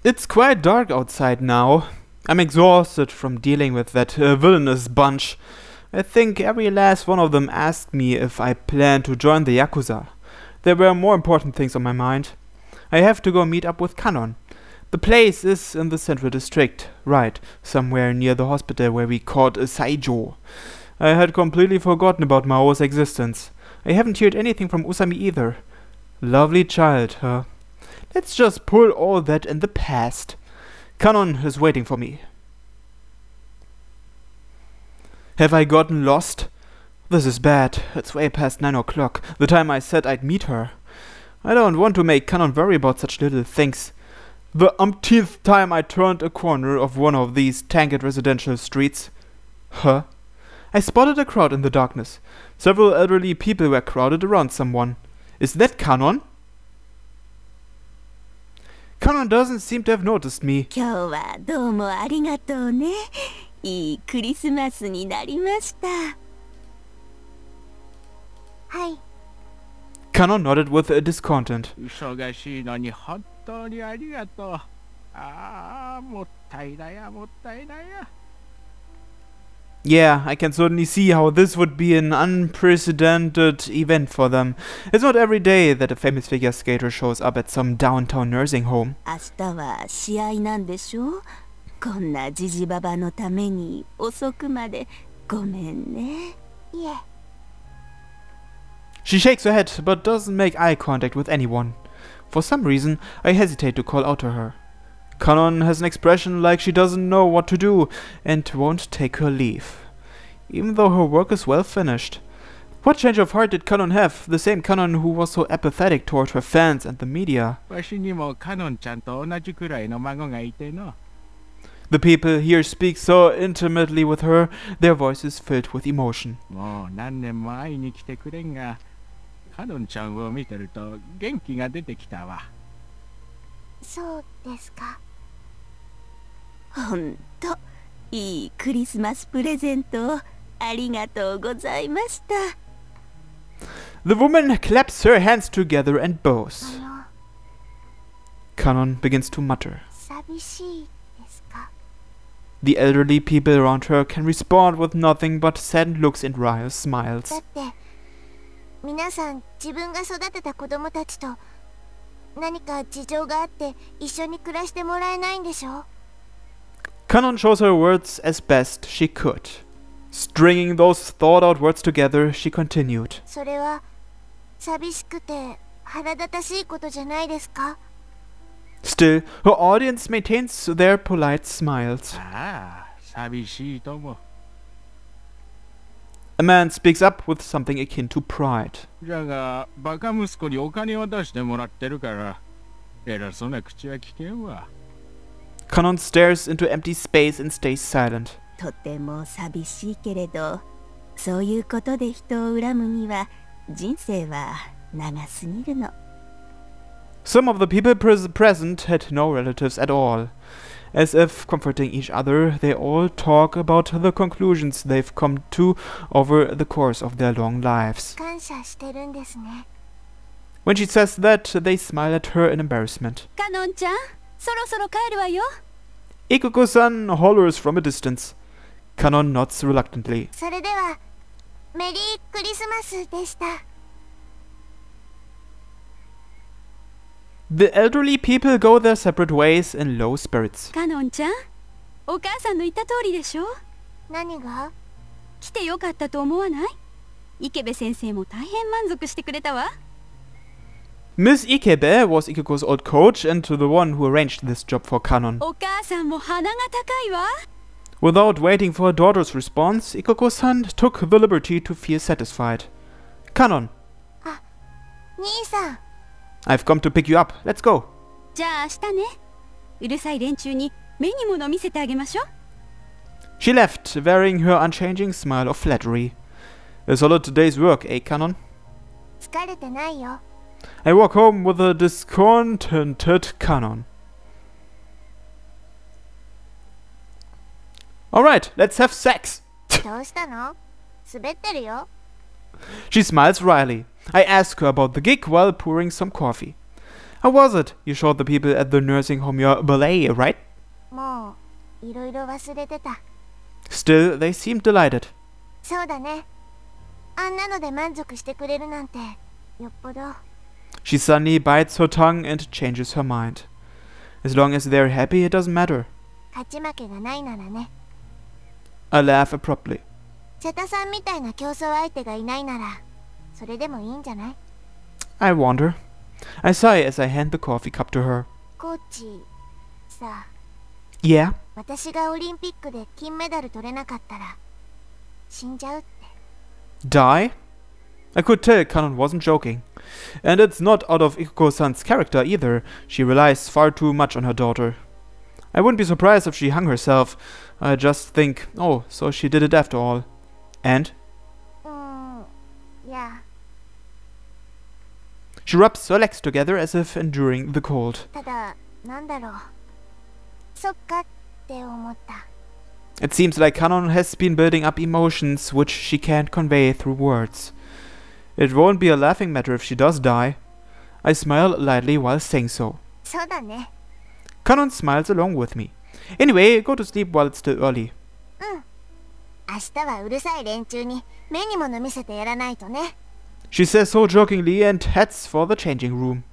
It's quite dark outside now. I'm exhausted from dealing with that villainous bunch. I think every last one of them asked me if I plan to join the Yakuza. There were more important things on my mind. I have to go meet up with Kanon. The place is in the central district, right, somewhere near the hospital where we caught a G-senjou. I had completely forgotten about Mao's existence. I haven't heard anything from Usami either. Lovely child, huh? Let's just pull all that in the past. Kanon is waiting for me. Have I gotten lost? This is bad. It's way past 9 o'clock, the time I said I'd meet her. I don't want to make Kanon worry about such little things. The umpteenth time I turned a corner of one of these tanked residential streets. Huh? I spotted a crowd in the darkness. Several elderly people were crowded around someone. Is that Kanon? Kanon doesn't seem to have noticed me. 今日はどうもありがとうね。いいクリスマスになりました。はい。Kanon nodded with a discontent. 忙しいのに本当にありがとう。ああ、もったいないや、もったいないや。Yeah, I can certainly see how this would be an unprecedented event for them. It's not every day that a famous figure skater shows up at some downtown nursing home. 明日は試合なんでしょ？こんなジジババのために遅くまでごめんね。いえ。She shakes her head but doesn't make eye contact with anyone. For some reason, I hesitate to call out to her. Kanon has an expression like she doesn't know what to do and won't take her leave, even though her work is well finished. What change of heart did Kanon have, the same Kanon who was so apathetic toward her fans and the media? わしにもカノンちゃんと同じくらいの孫がいての。The people here speak so intimately with her, their voices filled with emotion. もう何年も会いに来てくれんが、カノンちゃんを見てると元気が出てきたわ。そうですか。ほんと、いいクリスマスプレゼントをありがとうございました。The woman claps her hands together and bows. Kanon begins to mutter. 寂しいですか。The elderly people around her can respond with nothing but sad looks and wry smiles. だって、皆さん自分が育てた子供たちと何か事情があって一緒に暮らしてもらえないんでしょ？ Kanon shows her words as best she could. Stringing those thought-out words together, she continued. それは寂しくて腹立たしいことじゃないですか？ Still, her audience maintains their polite smiles. ああ、寂しいとも。A man speaks up with something akin to pride. じゃが、バカ息子にお金を出してもらってるから、偉そうな口は聞けんわ。Kanon stares into empty space and stays silent. とても寂しいけれど、そういうことで人を恨むには人生は長すぎるの。Some of the people present had no relatives at all. As if comforting each other, they all talk about the conclusions they've come to over the course of their long lives. 感謝してるんですね。When she says that, they smile at her in embarrassment. カノンちゃん、そろそろ帰るわよ。Ikoko-san hollers from a distance. Kanon nods reluctantly. それでは、メリークリスマスでした。The elderly people go their separate ways in low spirits. カノンちゃん、お母さんの言った通りでしょ？何が？来てよかったと思わない？池部先生も大変満足してくれたわ。Miss Ikebe was Ikoko's old coach and the one who arranged this job for Kanon. お母さんも鼻が高いわ。Without waiting for her daughter's response, Ikoko-san took the liberty to feel satisfied. Kanon. あ、兄さん。I've come to pick you up. Let's go. じゃあ明日ね。うるさい連中に目に物見せてあげましょう。She left, wearing her unchanging smile of flattery. A solid day's work, eh, Kanon? 疲れてないよ。I walk home with a discontented Kanon. Alright, let's have sex. どうしたの？滑ってるよ。She smiles wryly. I ask her about the gig while pouring some coffee. How was it? You showed the people at the nursing home your ballet, right? もういろいろ忘れてた。 Still, they seemed delighted. そうだね。あんなので満足してくれるなんてよっぽど。 She suddenly bites her tongue and changes her mind. As long as they're happy, it doesn't matter. 勝ち負けがないならね。 I laugh abruptly. 瀬田さんみたいな競争相手がいないならそれでもいいんじゃない？ I wonder. I sigh as I hand the coffee cup to her. コーチさあ、 Yeah? 私がオリンピックで金メダル取れなかったら死んじゃうって。 Die? I could tell Kanon wasn't joking. And it's not out of Ikuko-san's character either. She relies far too much on her daughter. I wouldn't be surprised if she hung herself. I just think, oh, so she did it after all. And? いや、 She rubs her legs together as if enduring the cold. ただなんだろう、そっかって思った。 It seems like Kanon has been building up emotions which she can't convey through words. It won't be a laughing matter if she does die. I smile lightly while saying so. そうだね。 Kanon smiles along with me. Anyway, go to sleep while it's still early. 明日はうるさい連中に目に物見せてやらないとね。 She says so jokingly and heads for the changing room.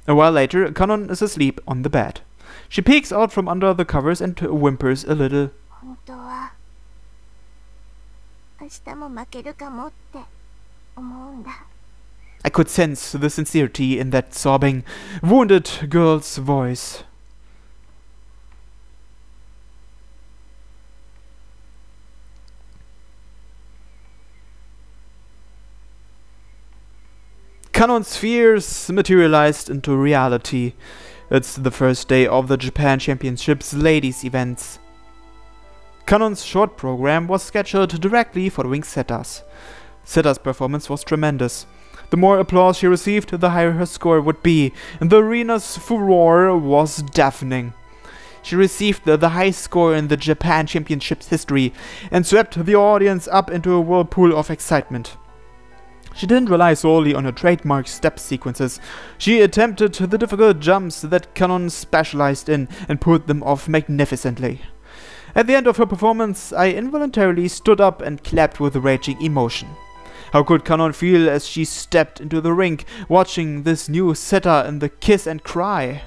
A while later, Kanon is asleep on the bed. She peeks out from under the covers and whimpers a little. 本当は明日も負けるかもって思うんだ。 I could sense the sincerity in that sobbing, wounded girl's voice. Kanon's fears materialized into reality. It's the first day of the Japan Championships ladies events. Kanon's short program was scheduled directly following Seta's. Seta's performance was tremendous. The more applause she received, the higher her score would be, and the arena's furore was deafening. She received the highest score in the Japan Championships history and swept the audience up into a whirlpool of excitement. She didn't rely solely on her trademark step sequences. She attempted the difficult jumps that Kanon specialized in and pulled them off magnificently. At the end of her performance, I involuntarily stood up and clapped with raging emotion. How could Kanon feel as she stepped into the ring, watching this new setter in the kiss and cry?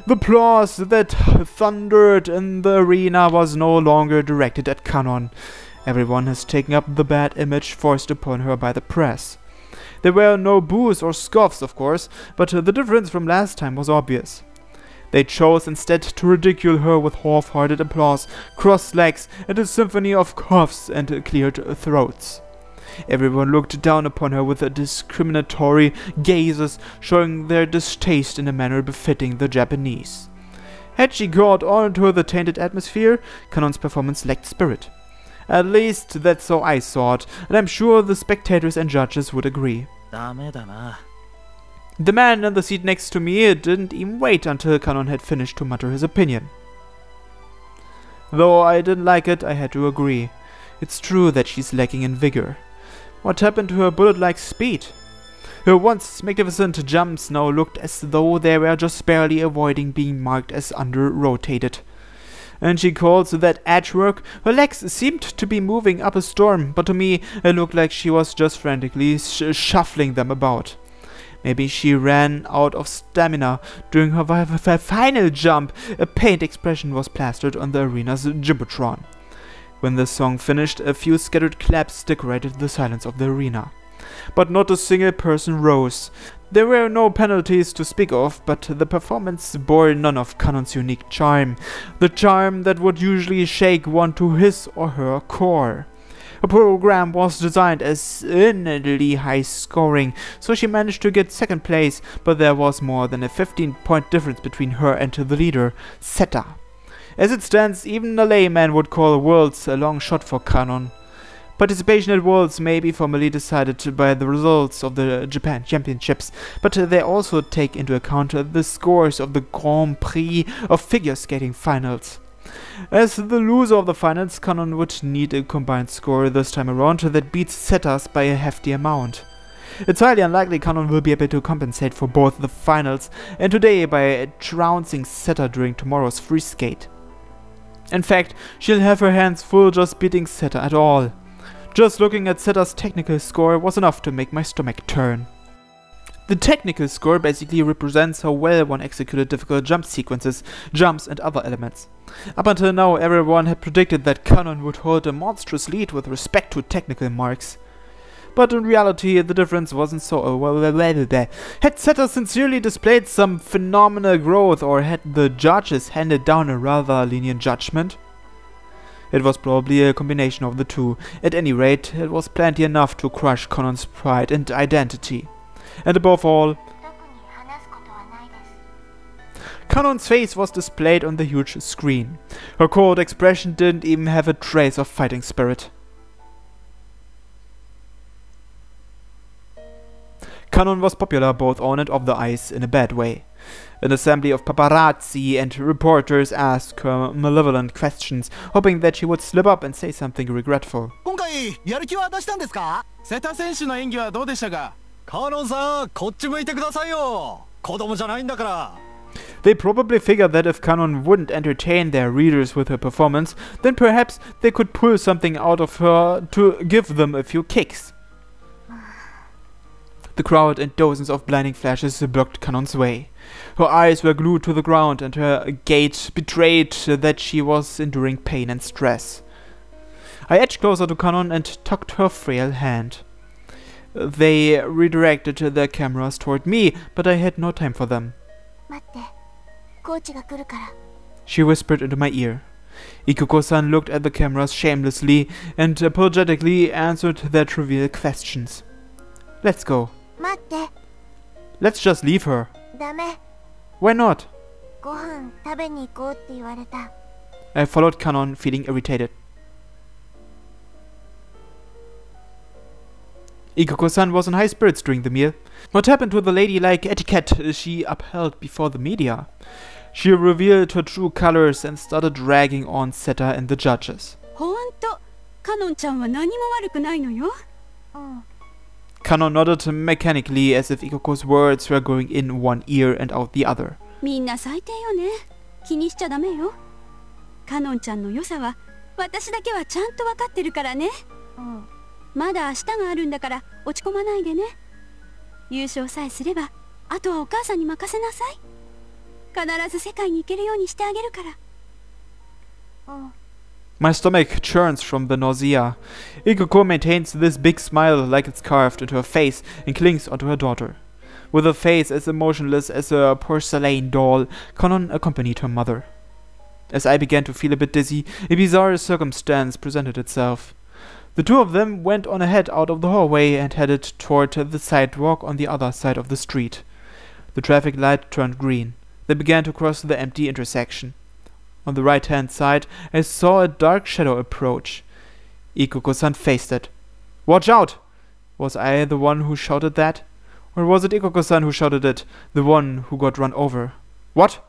The applause that thundered in the arena was no longer directed at Kanon. Everyone has taken up the bad image forced upon her by the press. There were no boos or scoffs, of course, but the difference from last time was obvious. They chose instead to ridicule her with half-hearted applause, crossed legs, and a symphony of coughs and cleared throats. Everyone looked down upon her with discriminatory gazes, showing their distaste in a manner befitting the Japanese. Had she caught on to the tainted atmosphere, Kanon's performance lacked spirit. At least that's how I saw it, and I'm sure the spectators and judges would agree. ダメだな。 The man in the seat next to me didn't even wait until Kanon had finished to mutter his opinion. Though I didn't like it, I had to agree. It's true that she's lacking in vigor. What happened to her bullet-like speed? Her once magnificent jumps now looked as though they were just barely avoiding being marked as under-rotated. And she calls that edge work. Her legs seemed to be moving up a storm, but to me it looked like she was just frantically shuffling them about. Maybe she ran out of stamina during her final jump. A pained expression was plastered on the arena's jumbotron. When the song finished, a few scattered claps decorated the silence of the arena. But not a single person rose. There were no penalties to speak of, but the performance bore none of Kanon's unique charm, the charm that would usually shake one to his or her core. Her program was designed as insanely high scoring, so she managed to get second place, but there was more than a 15-point difference between her and the leader, Seta. As it stands, even a layman would call Worlds a long shot for Kanon. Participation at Worlds may be formally decided by the results of the Japan Championships, but they also take into account the scores of the Grand Prix of figure skating finals. As the loser of the finals, Kanon would need a combined score this time around that beats Seta's by a hefty amount. It's highly unlikely Kannon will be able to compensate for both the finals and today by trouncing Seta during tomorrow's free skate. In fact, she'll have her hands full just beating Seta at all. Just looking at Seta's technical score was enough to make my stomach turn. The technical score basically represents how well one executed difficult jump sequences, jumps and other elements. Up until now, everyone had predicted that Kannon would hold a monstrous lead with respect to technical marks. But in reality, the difference wasn't so Had Seta sincerely displayed some phenomenal growth, or had the judges handed down a rather lenient judgment? It was probably a combination of the two. At any rate, it was plenty enough to crush Kanon's pride and identity. And above all, Kanon's face was displayed on the huge screen. Her cold expression didn't even have a trace of fighting spirit. Kanon was popular both on and off the ice in a bad way. An assembly of paparazzi and reporters asked her malevolent questions, hoping that she would slip up and say something regretful. They probably figured that if Kanon wouldn't entertain their readers with her performance, then perhaps they could pull something out of her to give them a few kicks. The crowd and dozens of blinding flashes blocked Kanon's way. Her eyes were glued to the ground and her gait betrayed that she was enduring pain and stress. I edged closer to Kanon and tugged her frail hand. They redirected their cameras toward me, but I had no time for them. She whispered into my ear. Ikuko-san looked at the cameras shamelessly and apologetically answered their trivial questions. Let's go. Let's just leave her. Why not? I followed Kanon, feeling irritated. Ikuko-san was in high spirits during the meal. What happened to the ladylike etiquette she upheld before the media? She revealed her true colors and started dragging on Seta and the judges. Kanon nodded mechanically as if Ikuko's words were going in one ear and out the other. My stomach churns from the nausea. Ikuko maintains this big smile like it's carved into her face and clings onto her daughter. With a face as emotionless as a porcelain doll, Kanon accompanied her mother. As I began to feel a bit dizzy, a bizarre circumstance presented itself. The two of them went on ahead out of the hallway and headed toward the sidewalk on the other side of the street. The traffic light turned green. They began to cross the empty intersection. On the right-hand side, I saw a dark shadow approach. Ikuko-san faced it. "Watch out!" Was I the one who shouted that? Or was it Ikuko-san who shouted it, the one who got run over? What?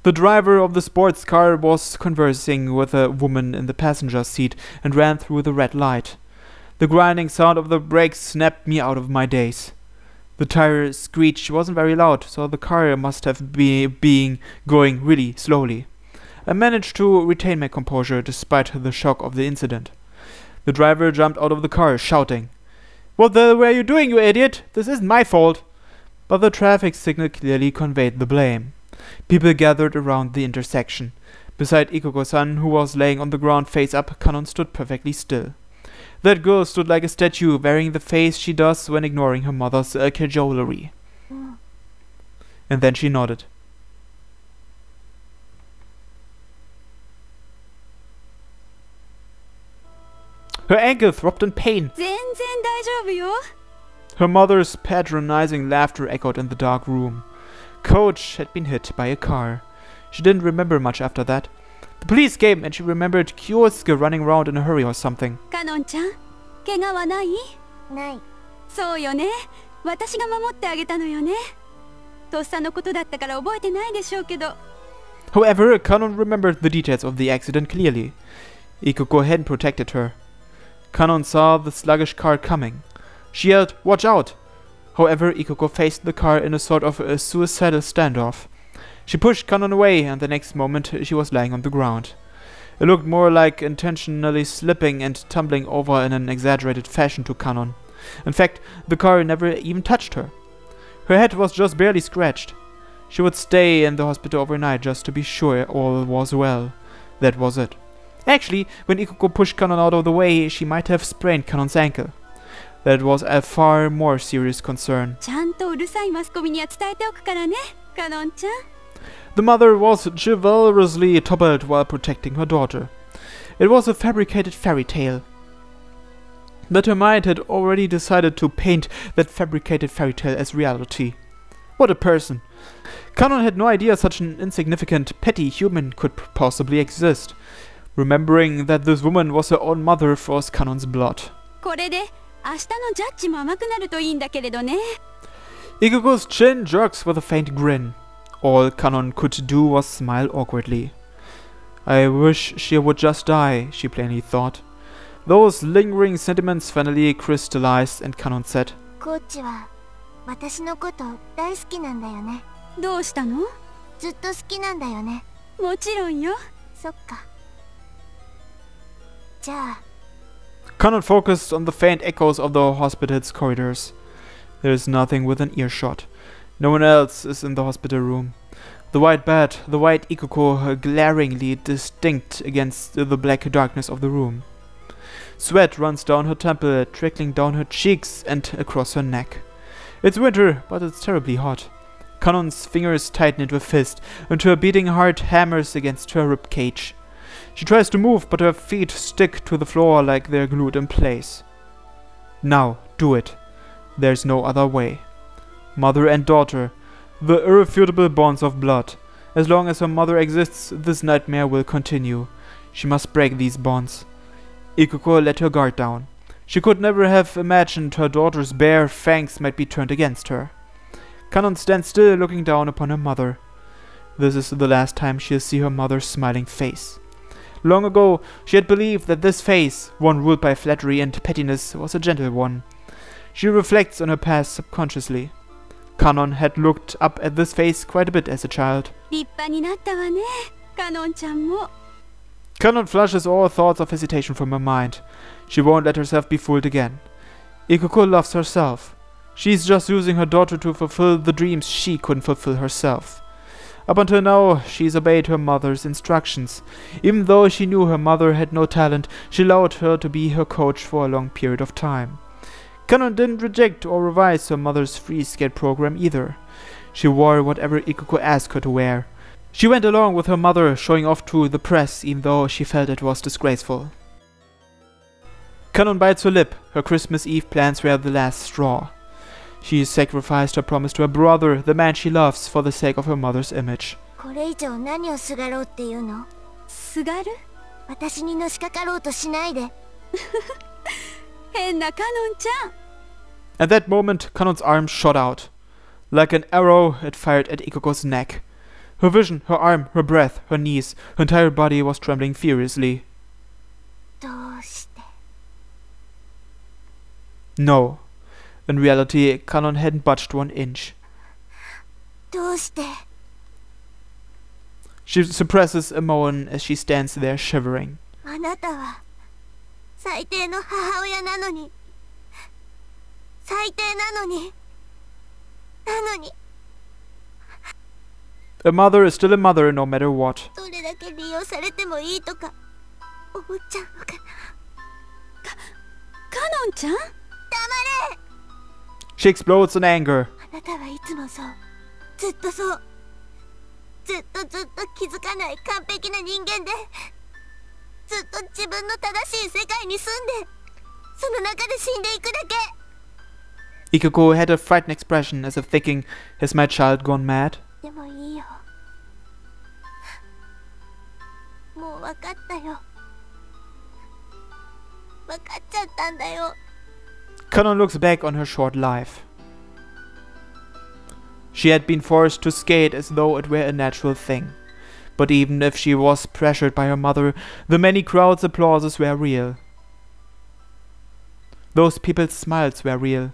The driver of the sports car was conversing with a woman in the passenger seat and ran through the red light. The grinding sound of the brakes snapped me out of my daze. The tire screech wasn't very loud, so the car must have been going really slowly. I managed to retain my composure despite the shock of the incident. The driver jumped out of the car, shouting, "What the hell were you doing, you idiot? This isn't my fault!" But the traffic signal clearly conveyed the blame. People gathered around the intersection. Beside Ikuko-san, who was laying on the ground face up, Kanon stood perfectly still. That girl stood like a statue, wearing the face she does when ignoring her mother's cajolery. And then she nodded. Her ankle throbbed in pain. Her mother's patronizing laughter echoed in the dark room. Coach had been hit by a car. She didn't remember much after that. The police came and she remembered Kyosuke running around in a hurry or something. Kanon-chan, 怪我はない? ない. そうよね。私が守ってあげたのよね。とっさのことだったから覚えてないでしょうけど。However, Kanon remembered the details of the accident clearly. Ikuko hadn't protected her. Kanon saw the sluggish car coming. She yelled, "Watch out!" However, Ikoko faced the car in a sort of a suicidal standoff. She pushed Kannon away, and the next moment she was lying on the ground. It looked more like intentionally slipping and tumbling over in an exaggerated fashion to Kannon. In fact, the car never even touched her. Her head was just barely scratched. She would stay in the hospital overnight just to be sure all was well. That was it. Actually, when Ikoko pushed Kannon out of the way, she might have sprained Kannon's ankle. That was a far more serious concern. ちゃんとうるさいマスコミには伝えておくからね、カノンちゃん。 The mother was chivalrously toppled while protecting her daughter. It was a fabricated fairy tale. But her mind had already decided to paint that fabricated fairy tale as reality. What a person! Kanon had no idea such an insignificant, petty human could possibly exist. Remembering that this woman was her own mother froze Kanon's blood. これで明日のジャッジも甘くなるといいんだけれどね。 Ikoko's chin jerks with a faint grin. All Kanon could do was smile awkwardly. I wish she would just die, she plainly thought. Those lingering sentiments finally crystallized, and Kanon said, コーチは私のこと大好きなんだよね。どうしたの？ずっと好きなんだよね。もちろんよ。そっか。じゃあ。 Kanon focused on the faint echoes of the hospital's corridors. There is nothing within earshot. No one else is in the hospital room. The white bed, the white Ikoko glaringly distinct against the black darkness of the room. Sweat runs down her temple, trickling down her cheeks and across her neck. It's winter, but it's terribly hot. Kanon's fingers tighten into a fist, and her beating heart hammers against her rib cage. She tries to move, but her feet stick to the floor like they're glued in place. Now, do it. There's no other way. Mother and daughter, the irrefutable bonds of blood. As long as her mother exists, this nightmare will continue. She must break these bonds. Ikoko let her guard down. She could never have imagined her daughter's bare fangs might be turned against her. Kanon stands still, looking down upon her mother. This is the last time she'll see her mother's smiling face. Long ago, she had believed that this face, one ruled by flattery and pettiness, was a gentle one. She reflects on her past subconsciously. Kanon had looked up at this face quite a bit as a child. 立派になったわね、カノンちゃんも。 Kanon flushes all thoughts of hesitation from her mind. She won't let herself be fooled again. Ikoko loves herself. She's just using her daughter to fulfill the dreams she couldn't fulfill herself. Up until now, she's obeyed her mother's instructions. Even though she knew her mother had no talent, she allowed her to be her coach for a long period of time. Kanon didn't reject or revise her mother's free skate program either. She wore whatever Ikoko asked her to wear. She went along with her mother, showing off to the press, even though she felt it was disgraceful. Kanon bites her lip. Her Christmas Eve plans were the last straw. She sacrificed her promise to her brother, the man she loves, for the sake of her mother's image. これ以上何をすがろうっていうの？すがる？私にのしかかろうとしないで。変なカノンちゃん。 At that moment, Kanon's arm shot out. Like an arrow, it fired at Ikoko's neck. Her vision, her arm, her breath, her knees, her entire body was trembling furiously. どうして？ No. In reality, Kanon hadn't budged 1 inch. どうして？ She suppresses a moan as she stands there shivering. あなたは最低の母親なのに。最低なのに。なのに。 A mother is still a mother no matter what. どれだけ利用されてもいいとか思っちゃうのかな。カノンちゃん？黙れ！ She explodes in anger. あなたはいつもそう。ずっとそう。ずっと気づかない完璧な人間で、ずっと自分の正しい世界に住んで、その中で死んでいくだけ。 Ikoko had a frightened expression as if thinking, has my child gone mad? でもいいよ。もう分かったよ。分かっちゃったんだよ。 Kanon looks back on her short life. She had been forced to skate as though it were a natural thing. But even if she was pressured by her mother, the many crowds' applauses were real. Those people's smiles were real.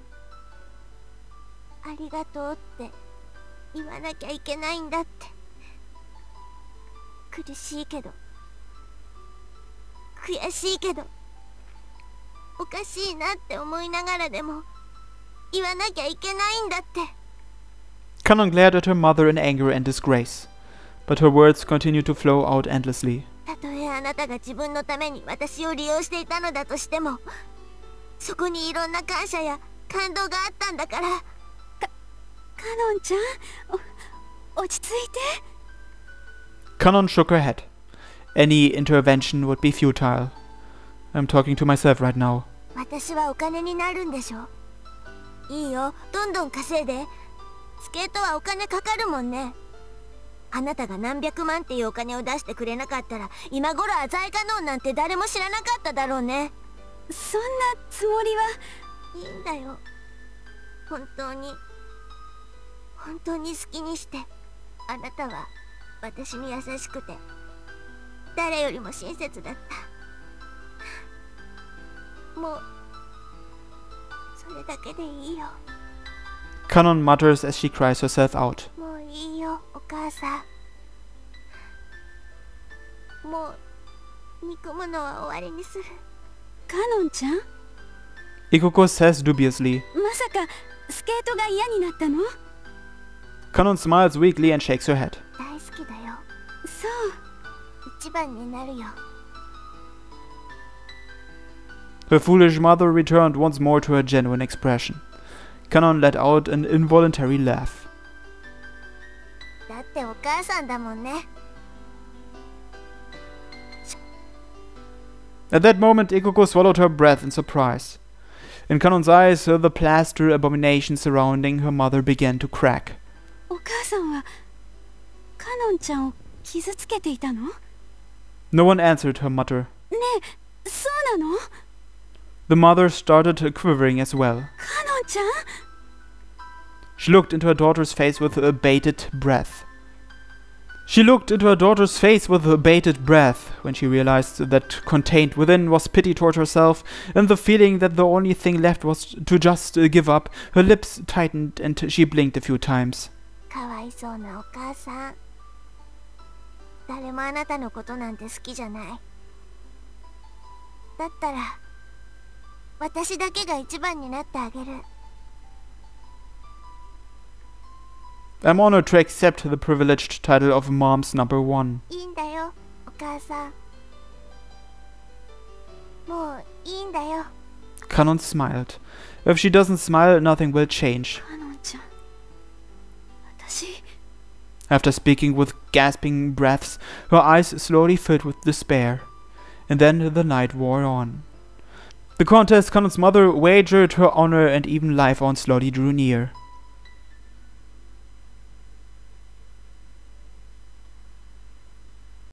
ありがとうって言わなきゃいけないんだって。苦しいけど悔しいけどおかしいなって思いながらでも言わなきゃいけないんだって。 Kannon glared at her mother in anger and disgrace, but her words continued to flow out endlessly. たとえあなたが自分のために私を利用していたのだとしても、そこにいろんな感謝や感動があったんだから。カノンちゃん、落ち着いて。 Kannon shook her head. Any intervention would be futile. I'm talking to myself right now. 私はお金になるんでしょ。いいよ、どんどん稼いで。スケートはお金かかるもんね。あなたが何百万っていうお金を出してくれなかったら、今頃浅井カノンなんて誰も知らなかっただろうね。そんなつもりは。いいんだよ。本当に好きにして。あなたは私に優しくて誰よりも親切だった。もうそれだけでいいよ。 Kannon mutters as she cries herself out. もういいよ、お母さん。もう憎むのは終わりにする。カノンちゃん、 Ikoko says dubiously. まさかスケートが嫌になったの？ Kannon smiles weakly and shakes her head. 大好きだよ。そう、一番になるよ。 Her foolish mother returned once more to her genuine expression. Kannon let out an involuntary laugh. だってお母さんだもんね。 At that moment, Ikoko swallowed her breath in surprise. In Kanon's eyes, the plaster abomination surrounding her mother began to crack. お母さんはカノンちゃんを傷つけていたの？ね No one answered her mutter. え、そうなの？ The mother started quivering as well. カノンちゃん？ She looked into her daughter's face with bated breath. When she realized that contained within was pity toward herself and the feeling that the only thing left was to just give up. Her lips tightened and she blinked a few times. かわいそうなお母さん。誰もあなたのことなんて好きじゃない。だったら私だけが一番になってあげる。 I'm honored to accept the privileged title of Mom's number one. いいんだよ、お母さん。もういいんだよ。 Kannon smiled. If she doesn't smile, nothing will change. カノンちゃん、私。 After speaking with gasping breaths, her eyes slowly filled with despair. And then the night wore on. The contest Kanon's mother wagered her honor and even life on slowly drew near.